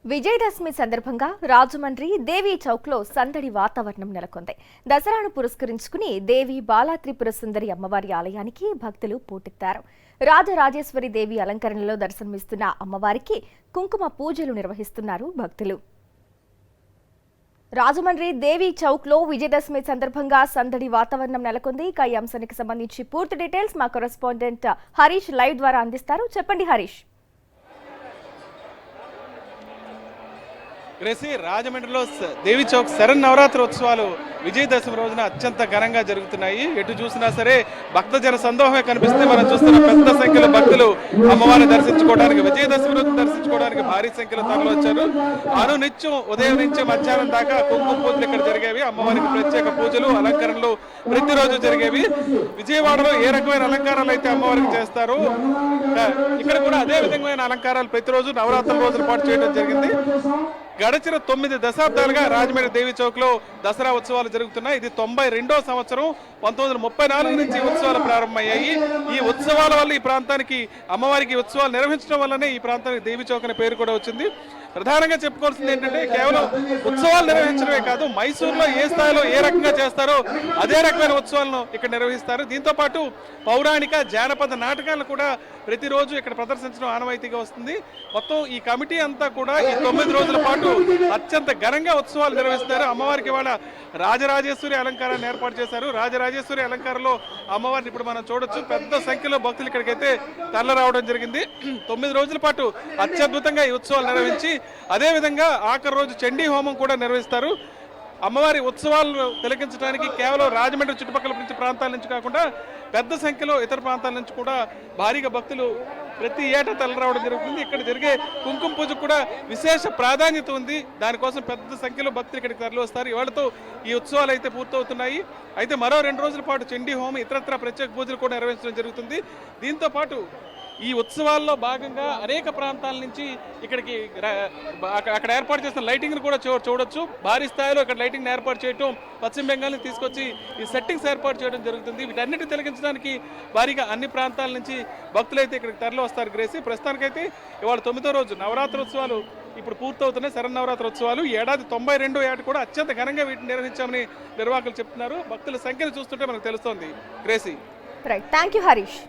విజయదశమి సందర్భంగా రాజమండ్రి దేవీ చౌక్లో సందడి వాతావరణం నెలకొంది. దసరాను పురస్కరించుకుని దేవి బాలాత్రిపుర సుందరి అమ్మవారి ఆలయానికి భక్తులు పోటెత్తారు. రాజరాజేశ్వరి దేవి అలంకరణలో దర్శనమిస్తున్న అమ్మవారికి కుంకుమ పూజలు నిర్వహిస్తున్నారు భక్తులు. రాజమండ్రి దేవీ చౌక్లో విజయదశమి సందర్భంగా సందడి వాతావరణం నెలకొంది. ఈ అంశానికి సంబంధించి పూర్తి డీటెయిల్స్ మా కరెస్పాండెంట్ హరీష్ లైవ్ ద్వారా అందిస్తారు. చెప్పండి హరీష్. గ్రేసి, రాజమండ్రిలో దేవి చౌక్ శరణ్ నవరాత్రి ఉత్సవాలు విజయదశమి రోజున అత్యంత ఘనంగా జరుగుతున్నాయి. ఎటు చూసినా సరే భక్తజన సందోహమే కనిపిస్తుంది. మనం చూస్తున్న పెద్ద సంఖ్యలో భక్తులు అమ్మవారిని దర్శించుకోవడానికి, విజయదశమి రోజు దర్శించుకోవడానికి భారీ సంఖ్యలో తరలి వచ్చారు. నిత్యం ఉదయం నుంచి మధ్యాహ్నం దాకా కుంకుమ పూజలు ఇక్కడ జరిగేవి. అమ్మవారికి ప్రత్యేక పూజలు, అలంకరణలు ప్రతిరోజు జరిగేవి. విజయవాడలో ఏ రకమైన అలంకారాలు అయితే అమ్మవారికి చేస్తారో ఇక్కడ కూడా అదే విధమైన అలంకారాలు ప్రతిరోజు నవరాత్రుల రోజుల పాటు చేయడం జరిగింది. గడిచిన 9 దశాబ్దాలుగా రాజమండ్రి దేవి చౌక్ లో దసరా ఉత్సవాలు జరుగుతున్నాయి. ఇది 92వ సంవత్సరం. 1934 నుంచి ఉత్సవాలు ప్రారంభమయ్యాయి. ఈ ఉత్సవాల వల్ల ఈ ప్రాంతానికి, అమ్మవారికి ఉత్సవాలు నిర్వహించడం వల్లనే ఈ ప్రాంతానికి దేవి చౌక్ అనే పేరు కూడా వచ్చింది. ప్రధానంగా చెప్పుకోవాల్సింది ఏంటంటే, కేవలం ఉత్సవాలు నిర్వహించడమే కాదు, మైసూరులో ఏ స్థాయిలో ఏ రకంగా చేస్తారో అదే రకమైన ఉత్సవాలను ఇక్కడ నిర్వహిస్తారు. దీంతో పాటు పౌరాణిక జానపద నాటకాలను కూడా ప్రతిరోజు ఇక్కడ ప్రదర్శించడం ఆనవాయితీగా వస్తుంది. మొత్తం ఈ కమిటీ అంతా కూడా ఈ 9 రోజుల పాటు అత్యంత ఘనంగా ఉత్సవాలు నిర్వహిస్తారు. అమ్మవారికి వాళ్ళ రాజరాజేశ్వరి అలంకారాన్ని ఏర్పాటు చేశారు. రాజరాజేశ్వరి అలంకారంలో అమ్మవారిని ఇప్పుడు మనం చూడొచ్చు. పెద్ద సంఖ్యలో భక్తులు ఇక్కడికైతే తరలి రావడం జరిగింది. 9 రోజుల పాటు అత్యద్భుతంగా ఈ ఉత్సవాలు నిర్వహించి అదేవిధంగా ఆఖరి రోజు చండీ హోమం కూడా నిర్వహిస్తారు. అమ్మవారి ఉత్సవాలను తిలకించడానికి కేవలం రాజమండ్రి చుట్టుపక్కల నుంచి ప్రాంతాల నుంచి కాకుండా పెద్ద సంఖ్యలో ఇతర ప్రాంతాల నుంచి కూడా భారీగా భక్తులు ప్రతి ఏటా తరలి రావడం జరుగుతుంది. ఇక్కడ జరిగే కుంకుమ పూజ కూడా విశేష ప్రాధాన్యత ఉంది. దానికోసం పెద్ద సంఖ్యలో భక్తులు ఇక్కడికి తరలి వస్తారు. ఇవాళతో ఈ ఉత్సవాలు అయితే పూర్తవుతున్నాయి. అయితే మరో 2 రోజుల పాటు చండీ హోమం, ఇతరత్ర ప్రత్యేక పూజలు కూడా నిర్వహించడం జరుగుతుంది. దీంతో పాటు ఈ ఉత్సవాల్లో భాగంగా అనేక ప్రాంతాల నుంచి ఇక్కడికి అక్కడ ఏర్పాటు చేసిన లైటింగ్ను కూడా చూడొచ్చు. భారీ స్థాయిలో ఇక్కడ లైటింగ్ ఏర్పాటు చేయడం, పశ్చిమ బెంగాల్ని తీసుకొచ్చి ఈ సెట్టింగ్స్ ఏర్పాటు చేయడం జరుగుతుంది. వీటన్నిటిని తిలకించడానికి భారీగా అన్ని ప్రాంతాల నుంచి భక్తులైతే ఇక్కడికి తరలి వస్తారు. గ్రేసి, ప్రస్తుతానికైతే ఇవాళ 9వ రోజు నవరాత్రి ఉత్సవాలు ఇప్పుడు పూర్తవుతున్నాయి. శరన్నవరాత్రి ఉత్సవాలు ఈ ఏడాది 92వ ఏట కూడా అత్యంత ఘనంగా వీటిని నిర్వహించామని నిర్వాహకులు చెప్తున్నారు. భక్తుల సంఖ్యను చూస్తుంటే మనకు తెలుస్తోంది. Gracy, right, thank you Harish.